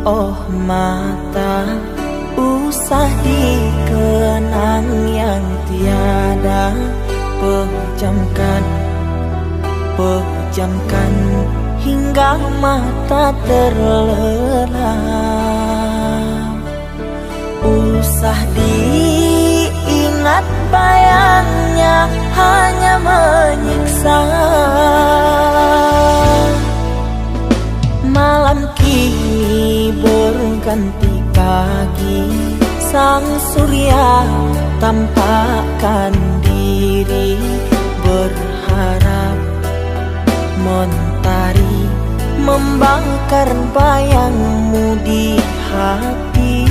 oh mata, usah dikenang yang tiada. Pejamkan, pejamkan hingga mata terlelap. Usah diingat bayangnya hanya menyiksa. Malam kini berganti pagi, sang surya tampakkan diri, berharap mentari membakar bayangmu di hati.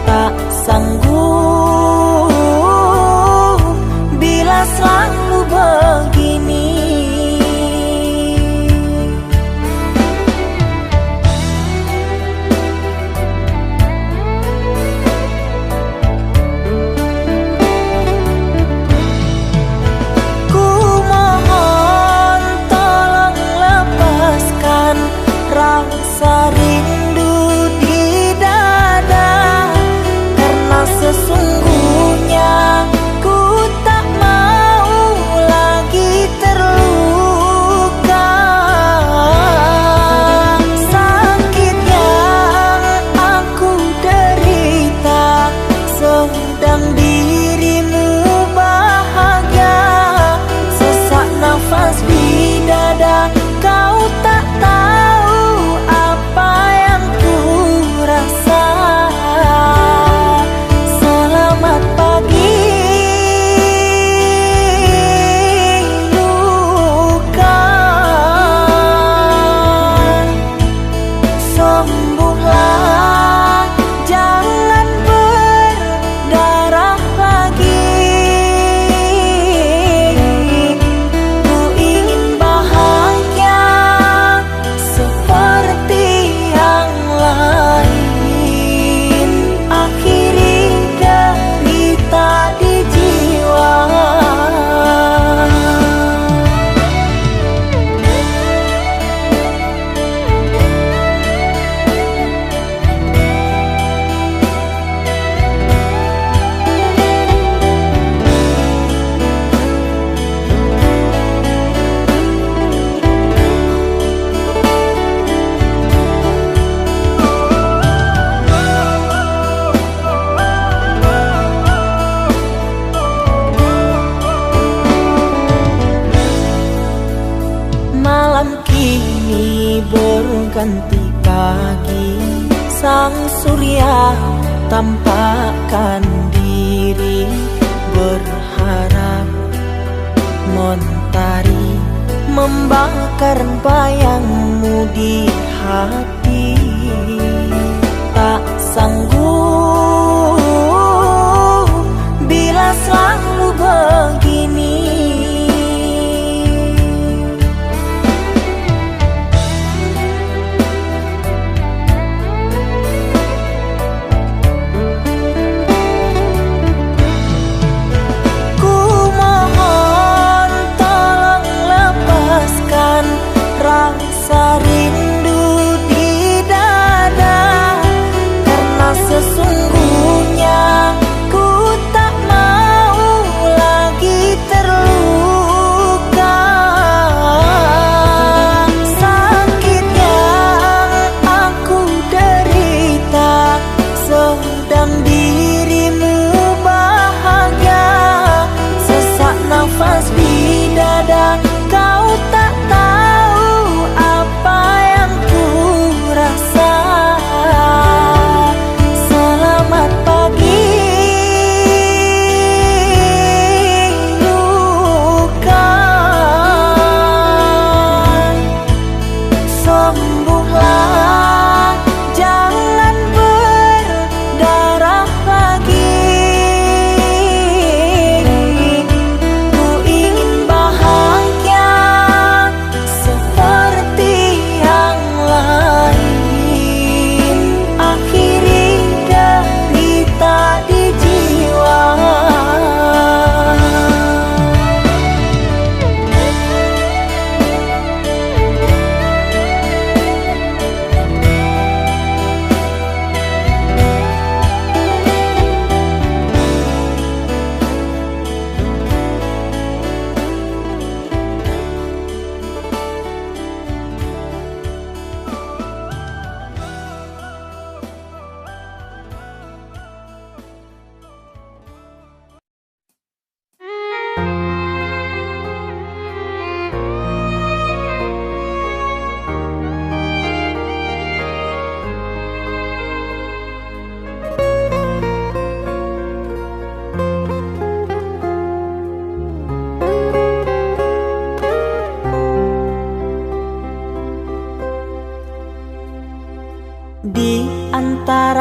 Tak sanggup bila selalu begini. Ku mohon tolong lepaskan rasa rindu di dada, karena sesungguhnya ku tak mau lagi terluka. Sakit yang aku derita sedang dirimu bahagia. Sesak nafas di dada, kau tak tahu apa yang ku rasa. Selamat pagi luka, sembuhlah, jangan berdarah lagi. Ku ingin bahagia seperti yang lain, akhiri derita di jiwa. Malam kini berganti pagi, sang surya tampakkan diri, berharap mentari membakar bayangmu di hati. Tak sanggup bila selalu begini. Ku mohon tolong lepaskan rasa rindu di dada, karena sesungguhnya ku tak mau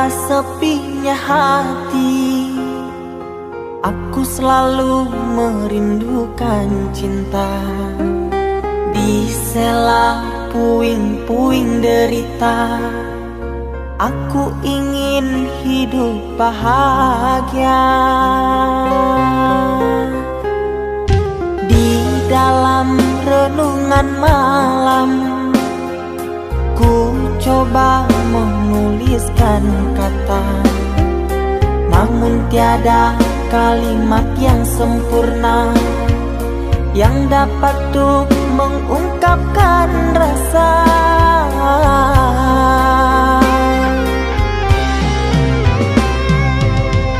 kala sepinya hati, aku selalu merindukan cinta. Di sela puing-puing derita, aku ingin hidup bahagia. Di dalam renungan malam, ku coba menuliskan kata, namun tiada kalimat yang sempurna yang dapat untuk mengungkapkan rasa.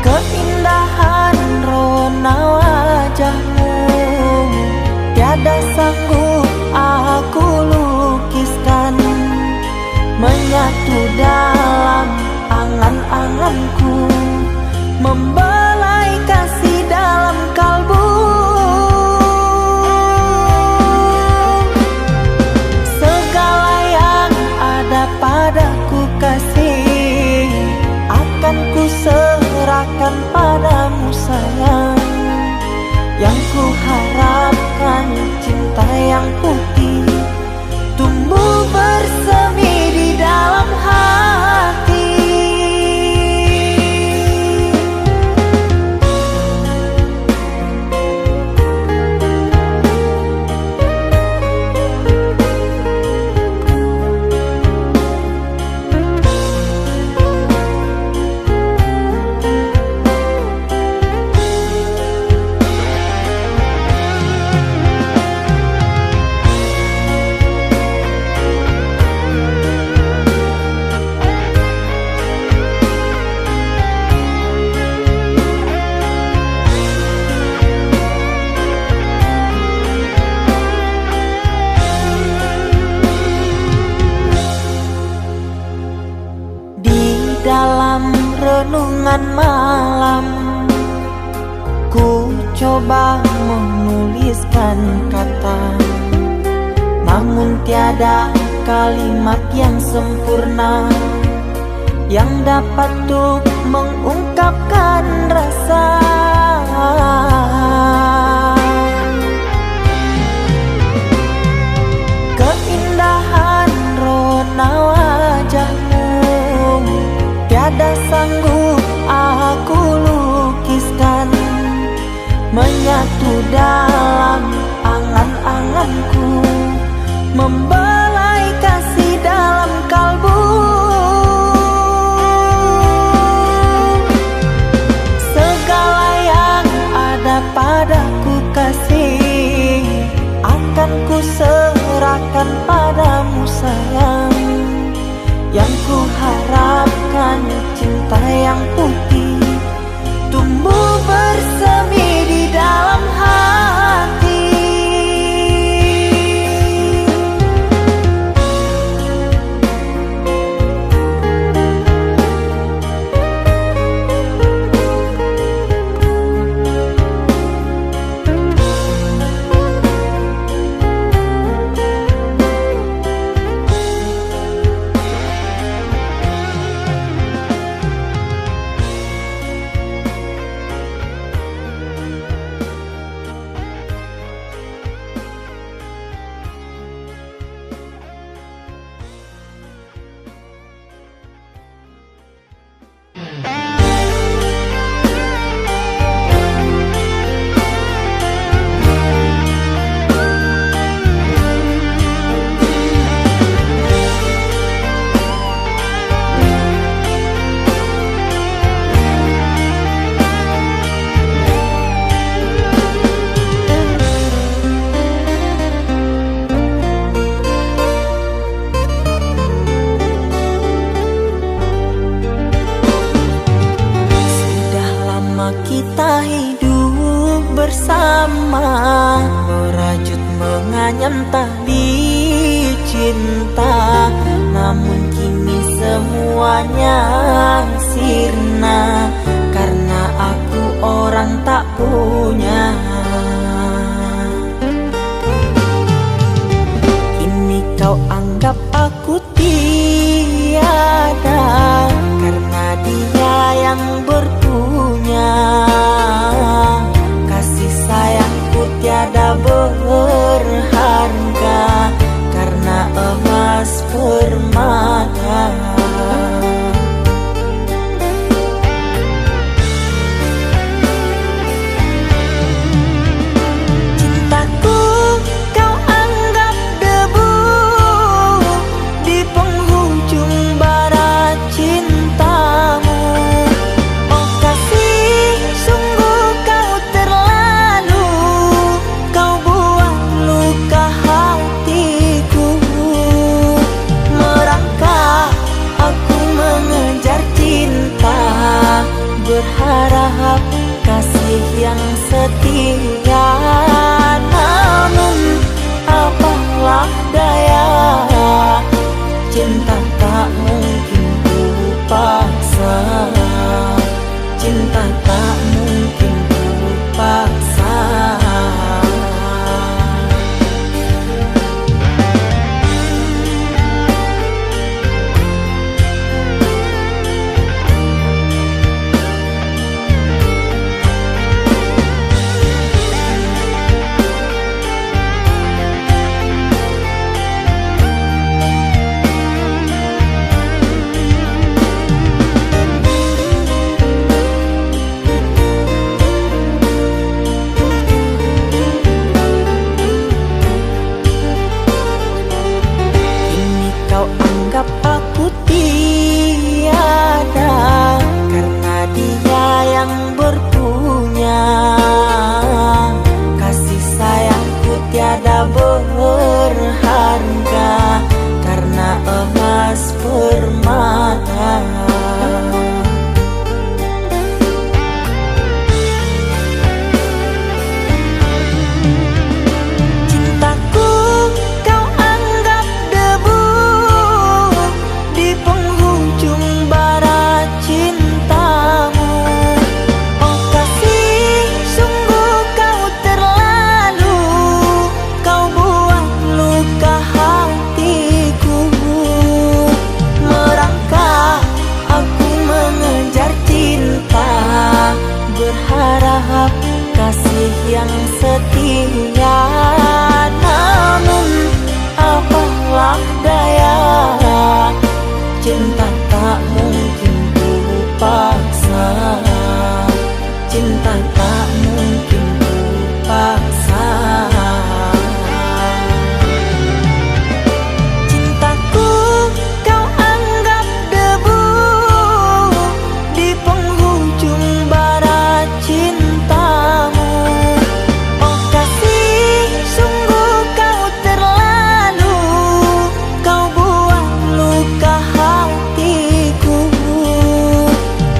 Keindahan rona wajahmu tiada sanggup aku lukiskan, menyatu dalam angan-anganku, membelai kasih dalam kalbu. Segala yang ada padaku kasih, akan ku serahkan padamu sayang. Yang ku harapkan cinta yang putih tumbuh bersemi di dalam hati. Dalam renungan malam, ku coba menuliskan kata, namun tiada kalimat yang sempurna yang dapat untuk mengungkapkan rasa. Keindahan rona wajahmu tiada sanggup aku lukiskan, menyatu dalam angan-anganku, membelai kasih dalam kalbu. Segala yang ada padaku kasih, akan ku serahkan padamu sayang. Yang ku harapkan cinta yang putih tumbuh bersemi di dalam hati. Kita hidup bersama, merajut menganyam tali cinta, namun kini semuanya sirna karena aku orang tak punya. Kini kau anggap aku tiada karena tidak berharga karena emas permata. Berharap kasih yang setia, namun apalah daya, cinta tak mungkin ku paksa, cinta tak mungkin ku paksa. Cintaku kau anggap debu di penghujung bara cintamu. Oh kasih, sungguh kau terlalu, kau buat luka hatiku.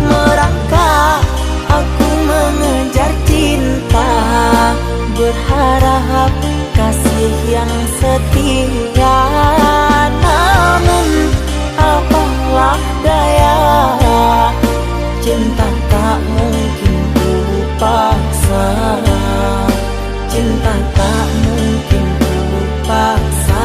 Merangkak aku mengejar cinta, berharap kasih yang setia, namun apalah daya, cinta tak mungkin ku paksa, cinta tak mungkin ku paksa.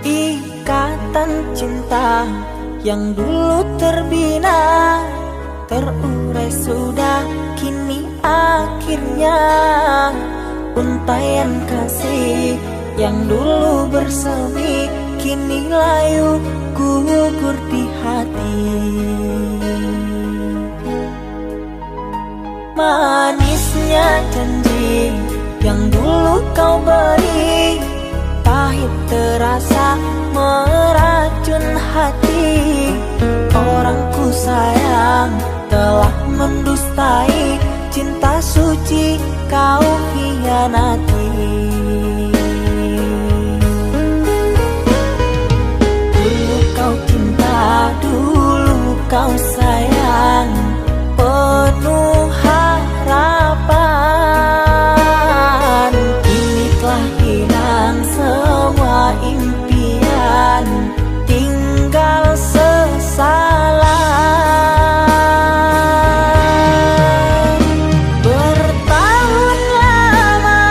Ikatan cinta yang dulu terbina, terurai sudah kini akhirnya. Untaian kasih yang dulu bersemi, kini layu gugur di hati. Manisnya janji yang dulu kau beri, pahit terasa meracun hati. Orang ku sayang telah mendustai, cinta suci kau hianati. Dulu kau cinta, dulu kau sayang, penuh harapan. Kini telah hilang semua impian, tinggal sesalan. Bertahun lama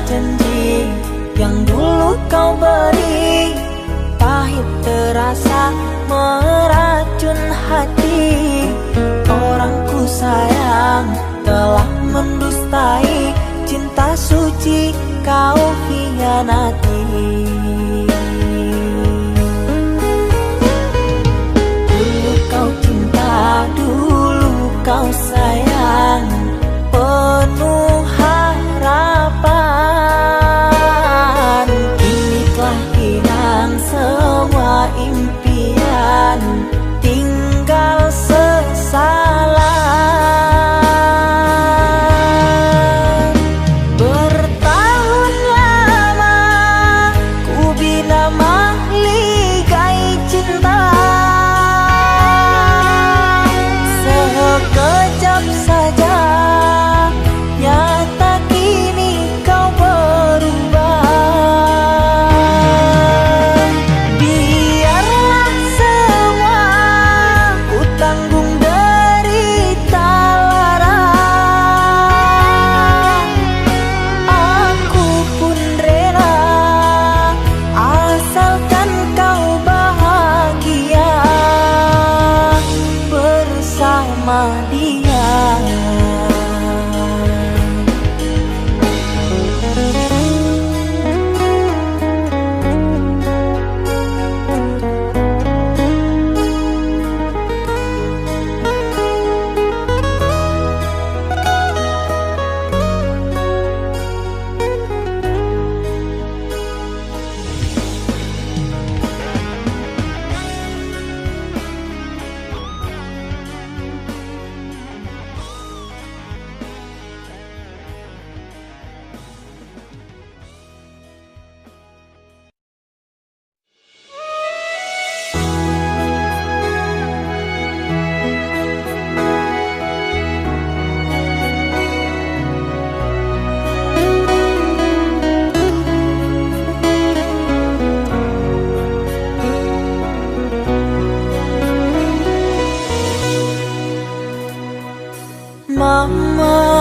janji yang dulu kau beri, pahit terasa meracun hati. Orang ku sayang telah mendustai cinta suci kau hianati. Dulu kau cinta, dulu kau sayang, penuh harapan. Kini telah hilang semua impian, tinggal sesalan. Bertahun lama ku bina mahligai cinta, sekejap saja nyata kini kau berubah. Biarlah semua ku tanggung derita lara, aku pun rela asalkan kau bahagia bersama dia. Mama,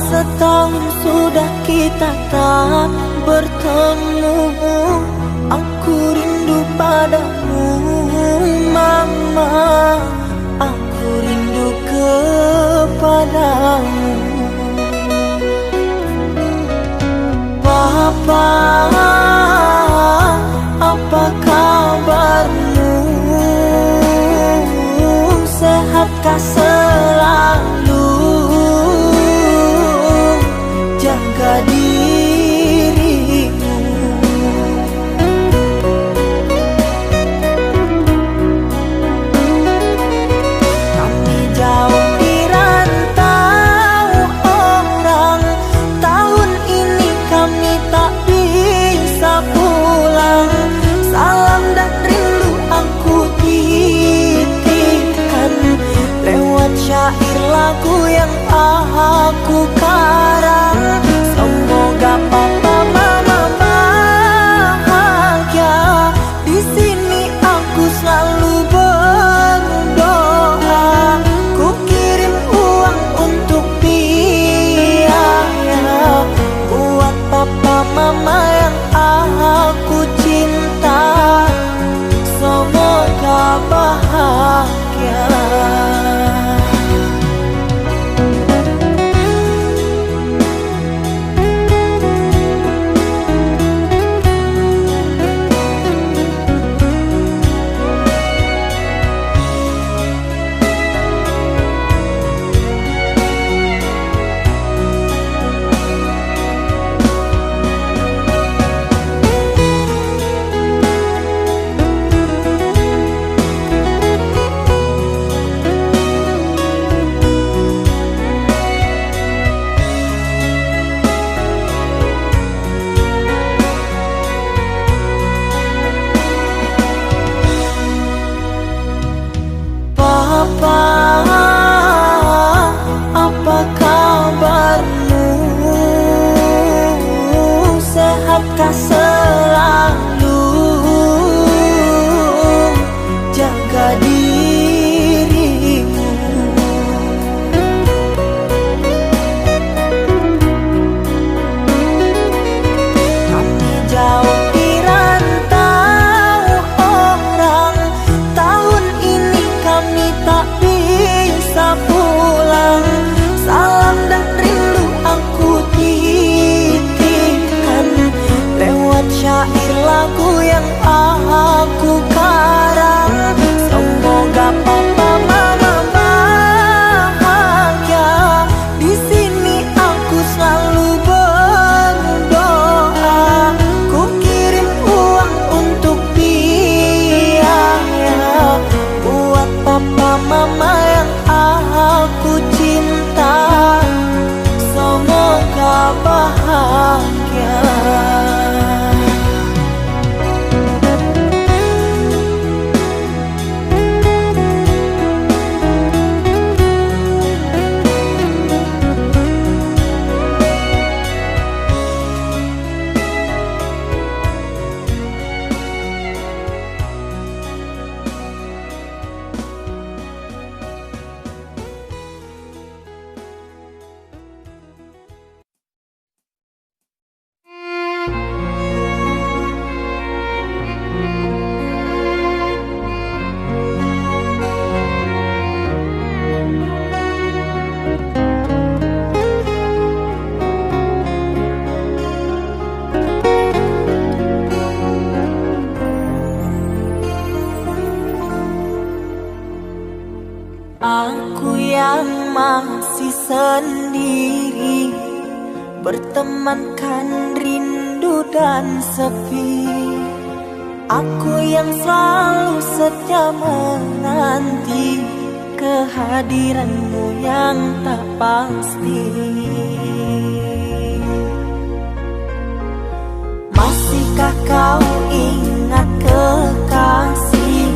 setahun sudah kita tak bertemu. Aku rindu padamu, Mama. Aku rindu kepadamu. Papa, apa kabarmu? Sehatkah selalu? Jaga dirimu. Kami jauh di rantau orang, tahun ini kami tak bisa pulang. Salam dan rindu aku titipkan lewat syair lagu yang aku karang. Semoga papa mama bahagia. Di sini aku selalu berdoa. Ku kirim uang untuk biaya buat papa mama yang aku cinta. Semoga bahagia. Aku yang masih sendiri, bertemankan rindu dan sepi. Aku yang selalu setia menanti kehadiranmu yang tak pasti. Masihkah kau ingat kekasih,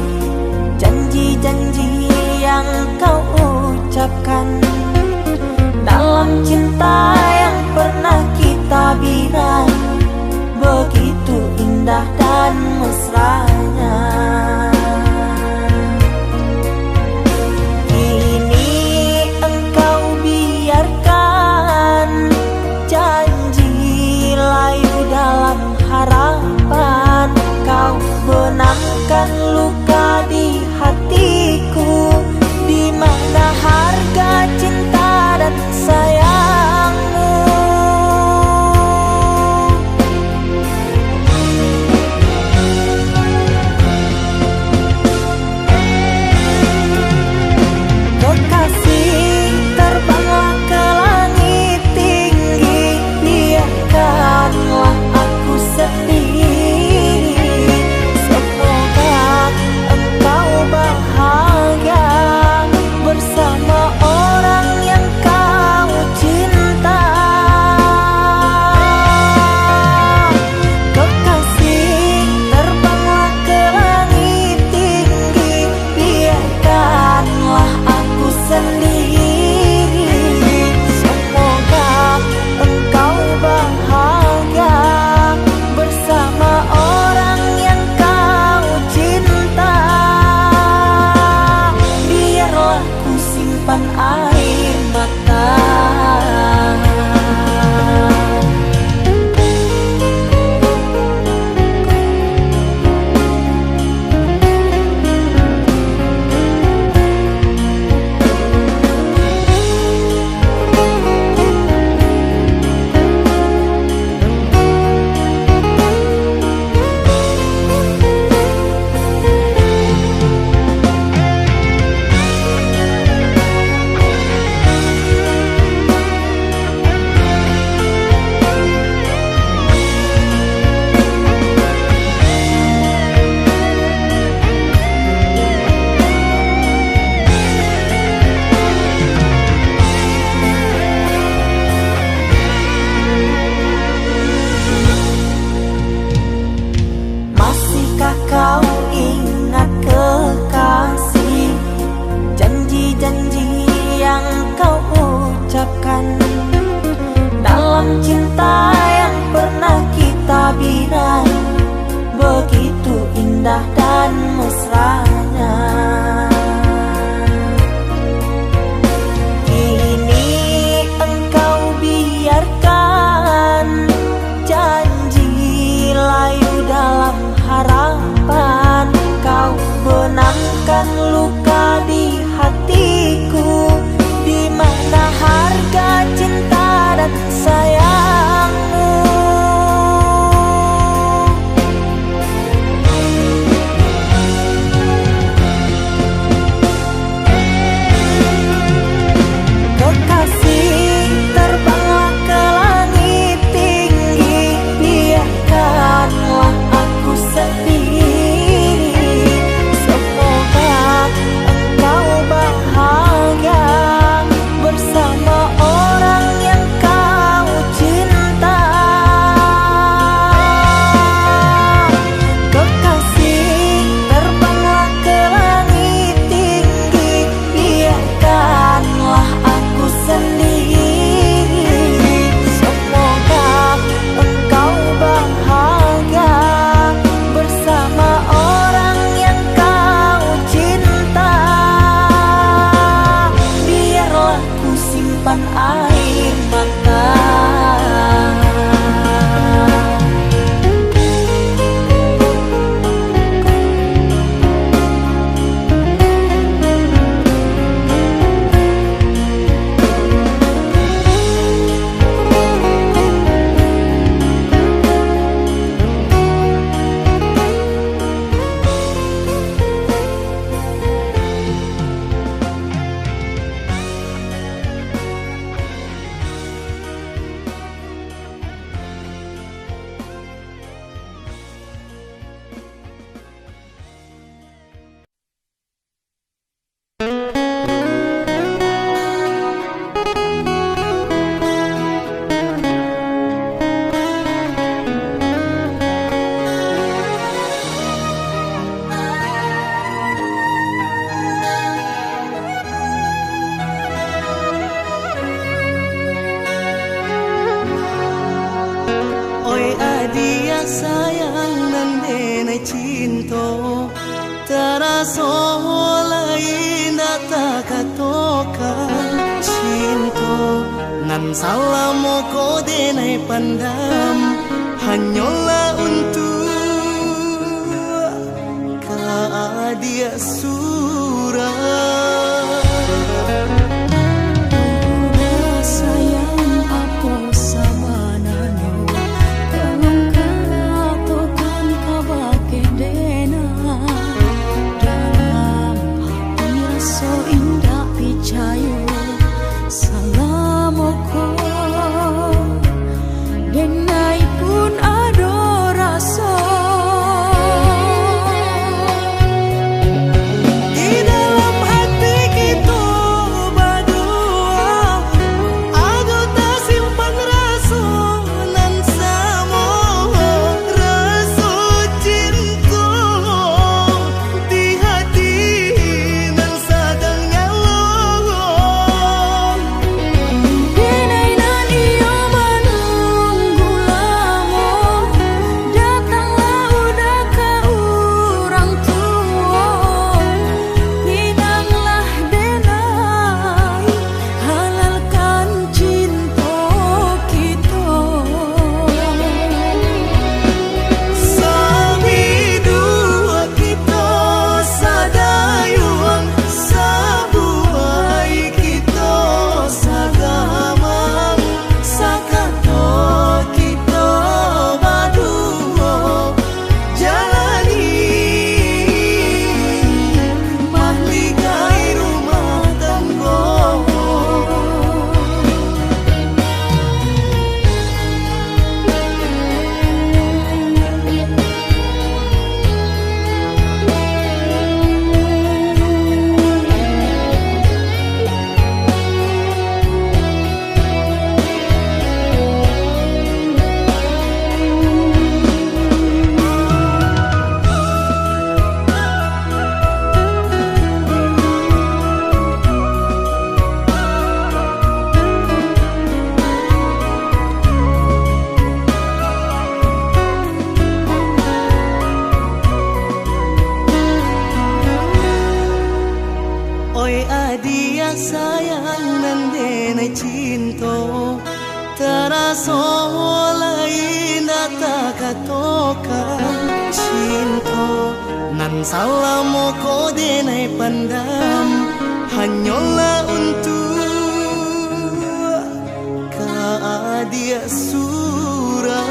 janji-janji yang kau ucapkan dalam cinta yang pernah kita bina, begitu indah dan mesranya. Kini engkau biarkan janji layu dalam harapan, kau benamkan luka di hatiku, di mana harga cinta dan sayangmu. Kekasih, terbanglah ke langit tinggi, biarkanlah aku sendiri. Semoga engkau bahagia bersama orang yang kau cinta. Kekasih, terbanglah ke langit tinggi, biarkanlah aku sendiri. Semoga engkau bahagia bersama orang yang kau cinta. Biarlah ku simpan air mata. Masihkah kau ingat kekasih, janji-janji yang kau ucapkan dalam cinta yang pernah kita bina, begitu indah dan mesranya. Kini engkau biarkan janji layu dalam harapan, kau benamkan luka di hatiku, di mana harga cinta dan sayangmu. Kekasih, terbanglah ke langit tinggi, biarkanlah aku sendiri. Semoga engkau bahagia bersama orang yang kau cinta. Kekasih, terbanglah ke langit tinggi, biarkanlah aku sendiri. Semoga engkau bahagia bersama orang yang kau cinta. Biarlah ku simpan air mata. sayang nan denai cinta taraso lain takatoka cinta nan salamo ko denai pandam hanyalah untuk dia surah. Dia sayang nan denai cinta taraso lain takatoka cinta nan salamo ko denai pandam hanyalah untuk dia surah.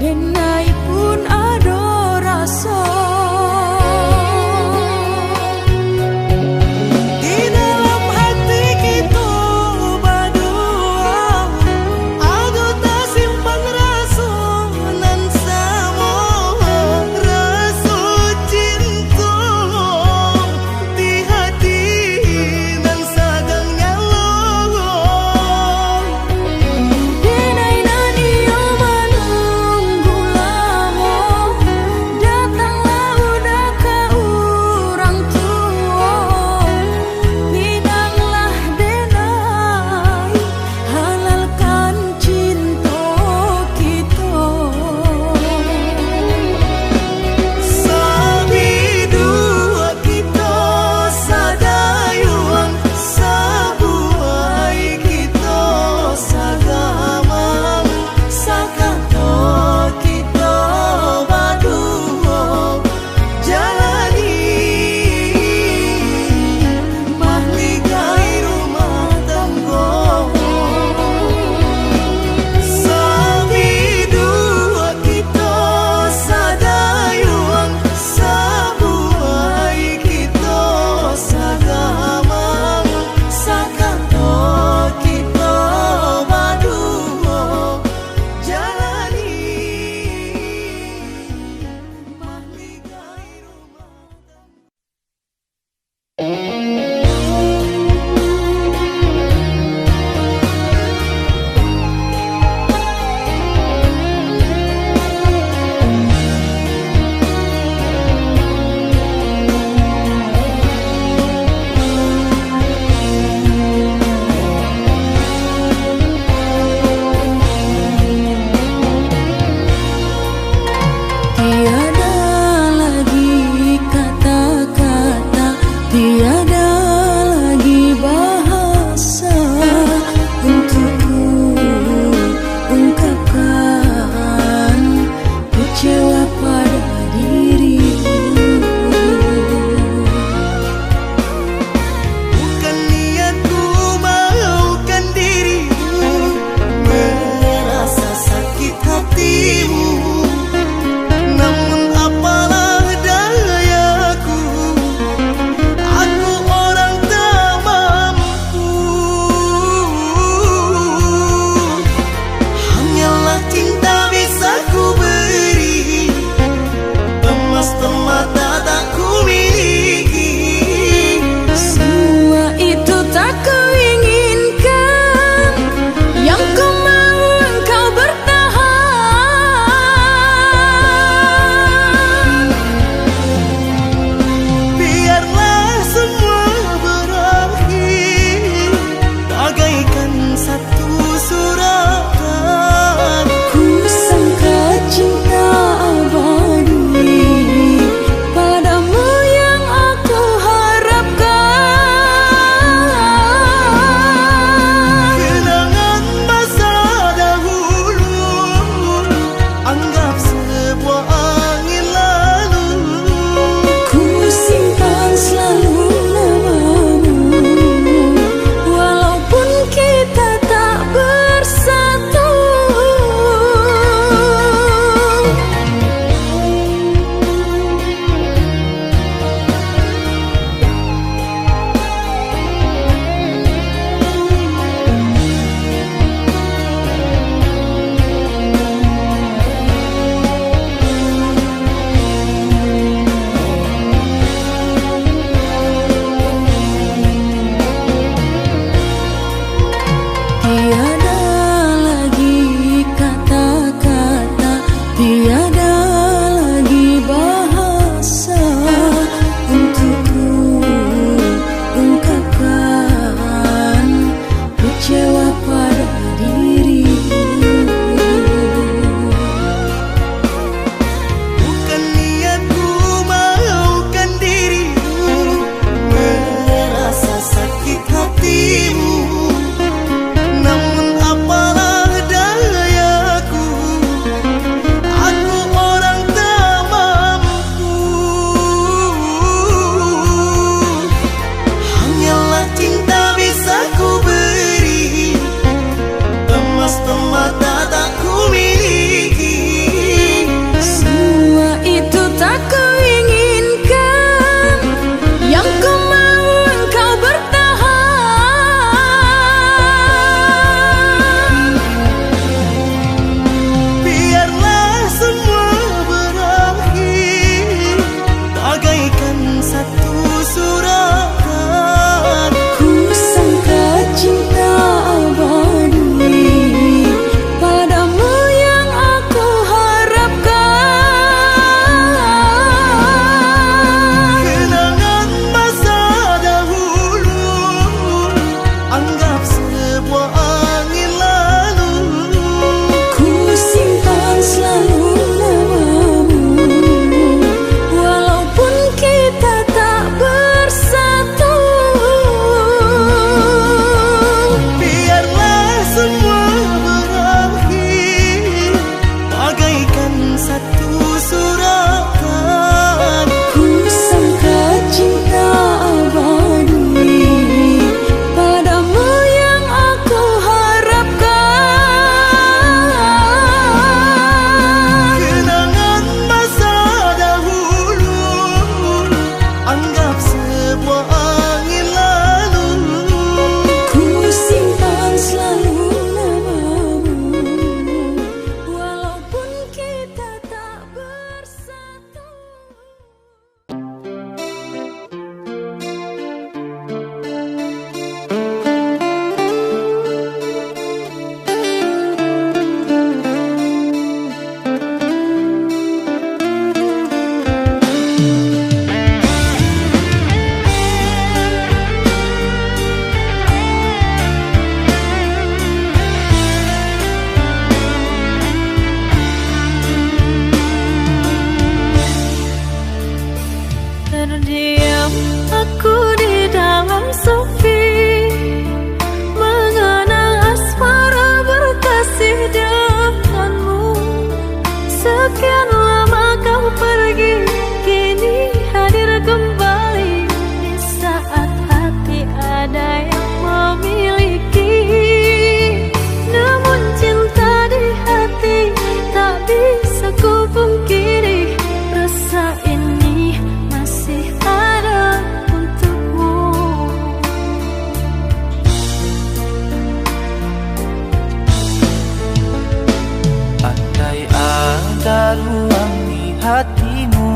Denai pun ada Terdiam aku di dalam sepi, mengenang asmara berkasih denganmu. Sekian lama kau pergi, kini hadir kembali di saat hati ada yang memiliki. Namun cinta di hati tak bisa ku pungkiri, rasa ini masih ada untukmu. Andai ada ruang di hatimu,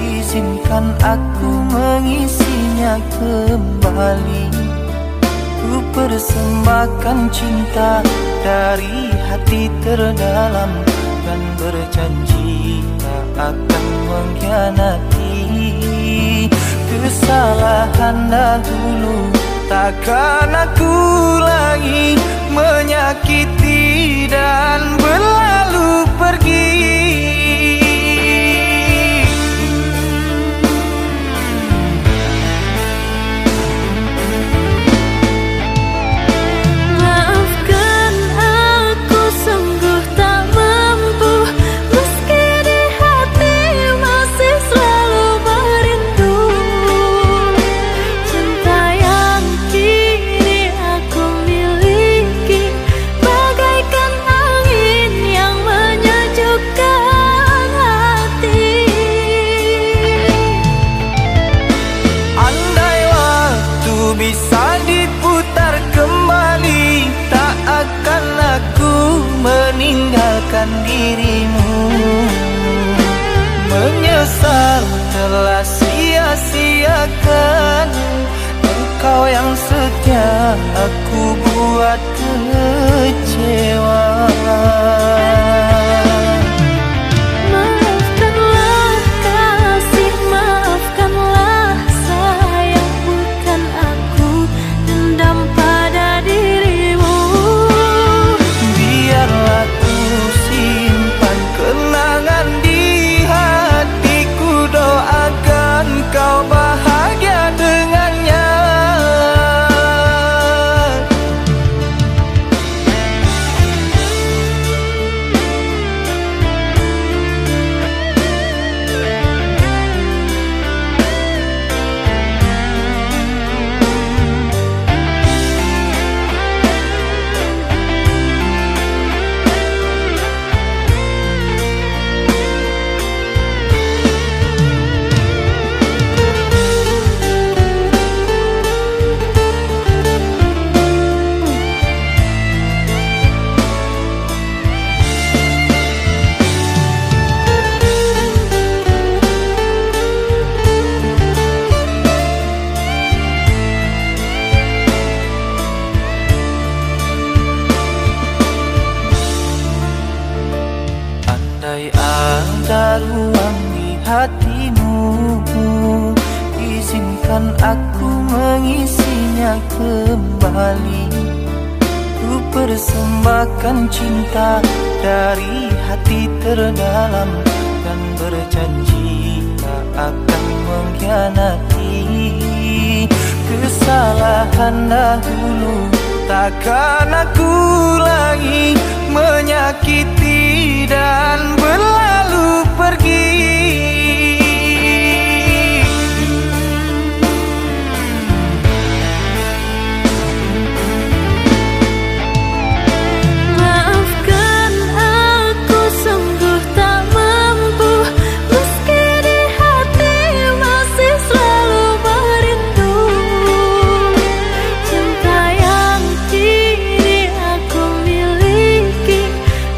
izinkan aku mengisinya kembali. Ku persembahkan cinta dari hati terdalam, dan berjanji tak akan mengkhianati. Kesalahan dahulu takkan aku ulangi, menyakiti dan berlalu pergi. Maafkan aku sungguh tak mampu, meski di hati masih selalu merindu. Cinta yang kini aku miliki bagaikan angin yang menyejukkan hati. Andai waktu bisa diputar kembali, tak akan aku meninggalkan dirimu. Menyesal telah sia-siakan engkau yang setia, aku buat kecewa. Maafkanlah kasih, maafkanlah sayang, bukan aku dendam pada dirimu. Biarlah ku simpan kenangan di hatiku, doakan kau bahagia dengannya. Andai ada ruang di hatimu, izinkan aku mengisinya kembali. Ku persembahkan cinta dari hati terdalam, dan berjanji tak akan mengkhianati. Kesalahan dahulu takkan aku ulangi, menyakiti dan berlalu pergi. Maafkan aku sungguh tak mampu, meski di hati masih selalu merindu. Cinta yang kini aku miliki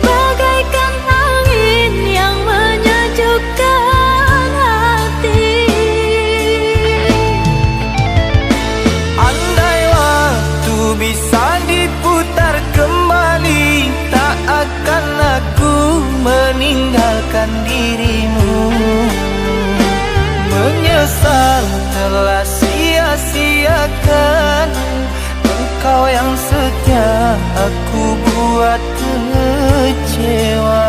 bagaikan angin yang menyejukkan hati. Andai waktu bisa diputar kembali, tak akan aku meninggalkan dirimu. Menyesal telah sia-siakan engkau yang setia, aku buat kecewa.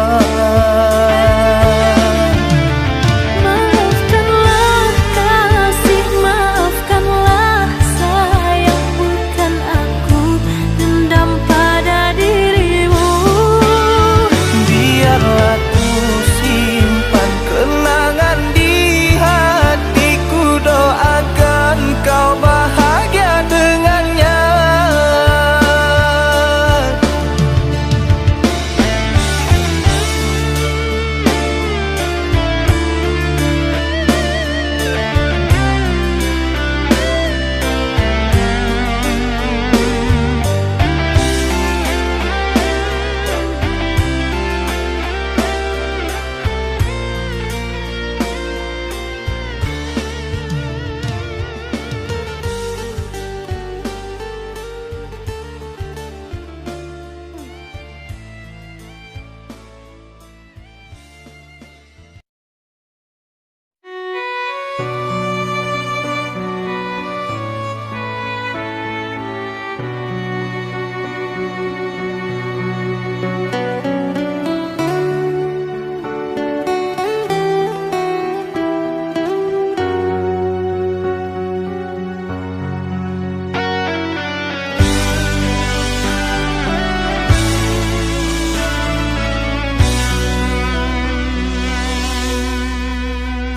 Maafkanlah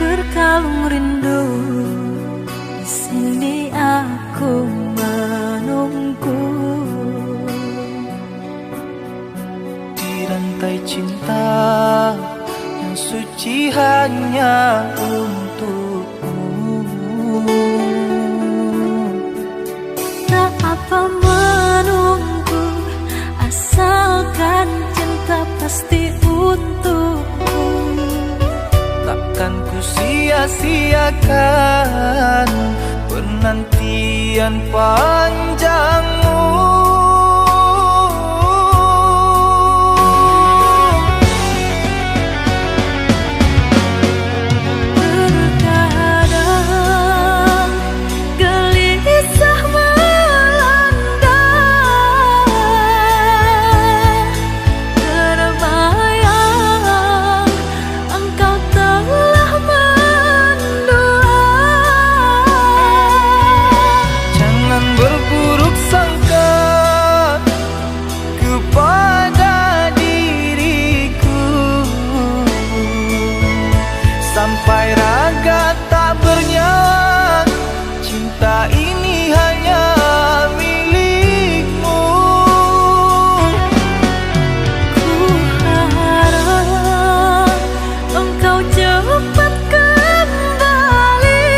Berkalung rindu, di sini aku menunggu. Di rantai cinta yang suci hanya untukmu. Tak apa menunggu, asalkan cinta pasti untukku. Takkan ku sia-siakan penantian panjangmu. Terkadang gelisah melanda, terbayang engkau telah mendua. Jangan berburuk sangka kepada diriku, sampai raga tak bernyawa. Cinta ini hanya milikmu. Ku harap engkau cepat kembali,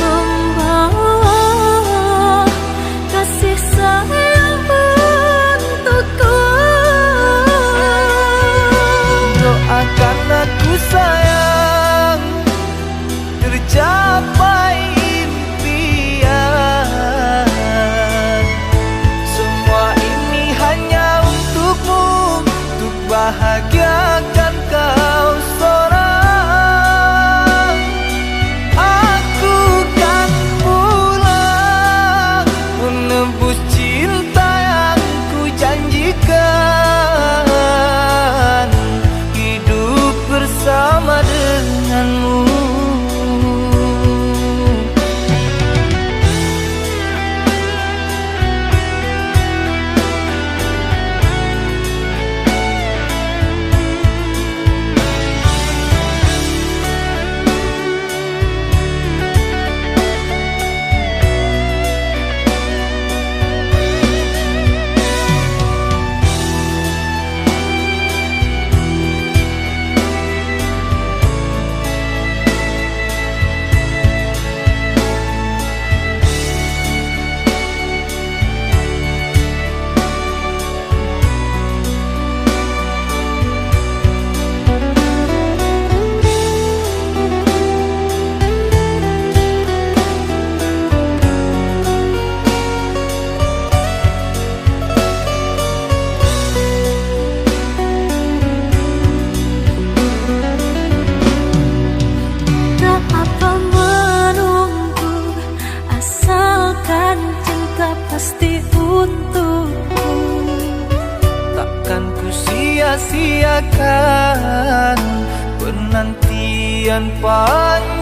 membawa kasih sayang untukku. Doakan aku sayang, tercapai impian. Semua ini hanya untukmu, untuk bahagiakan kau seorang. Aku kan pulang menebus cinta yang ku janjikan, hidup bersama denganmu. Tak apa menunggu, asalkan cinta pasti untukku. Takkan ku sia-siakan penantian panjang.